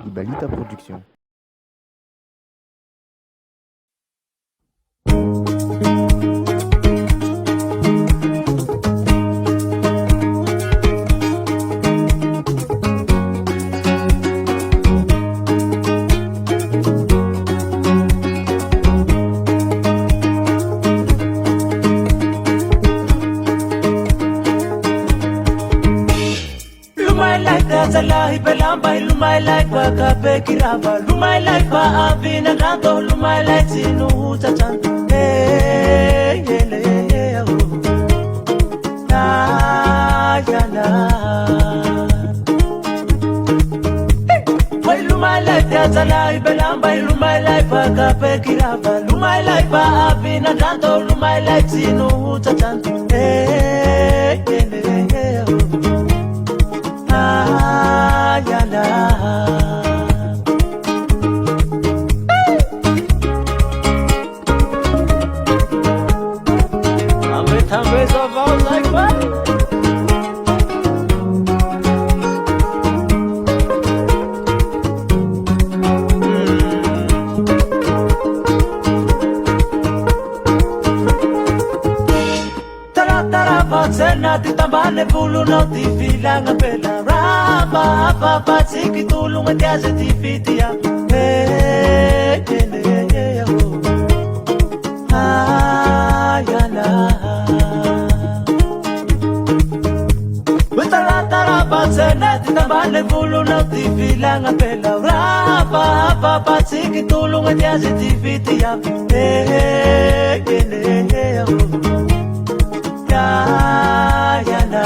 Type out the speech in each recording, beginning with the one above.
Ibalita Production. Lumai belamba lumai like baka bekiraba lumai like ba avina ranto lumai like sinu chachan hey hele na ya na hey lumai like tazalai belamba lumai like baka bekiraba lumai like ba avina ranto lumai like sinu chachan hey hele Tambe so falls like what? Tara patsena titambane bulu no tifila ngapela raba papa tsiki tulunga tiase tifitia hey ayana Patsena tinambane bulu no tifila ngapela raba papa tsiki tulunga tiase tifitia hey ayana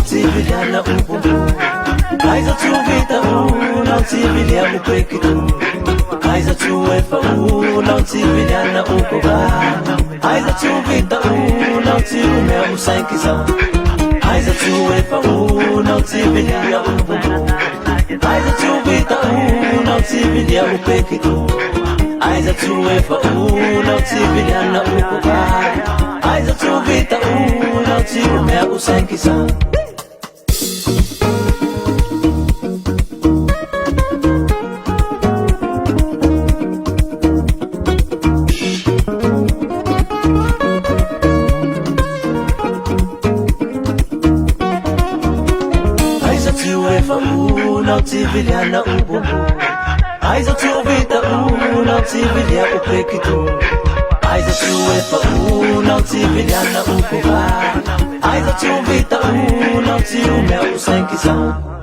Civiliana Aiza tuvita não civiliana pekitu Aiza tuefa não civiliana ukoba Aiza tuvita não civiliana usankisa Aiza tuefa não civiliana ukoba Aiza tuvita não civiliana pekitu Aiza tuefa não civiliana ukoba Aiza tuvita não civiliana usankisa Não civiliana ububu Aiza tuvita não civiliana upekitu Aiza tuefa não civiliana ububa Aiza tuvita não civiliana usankisa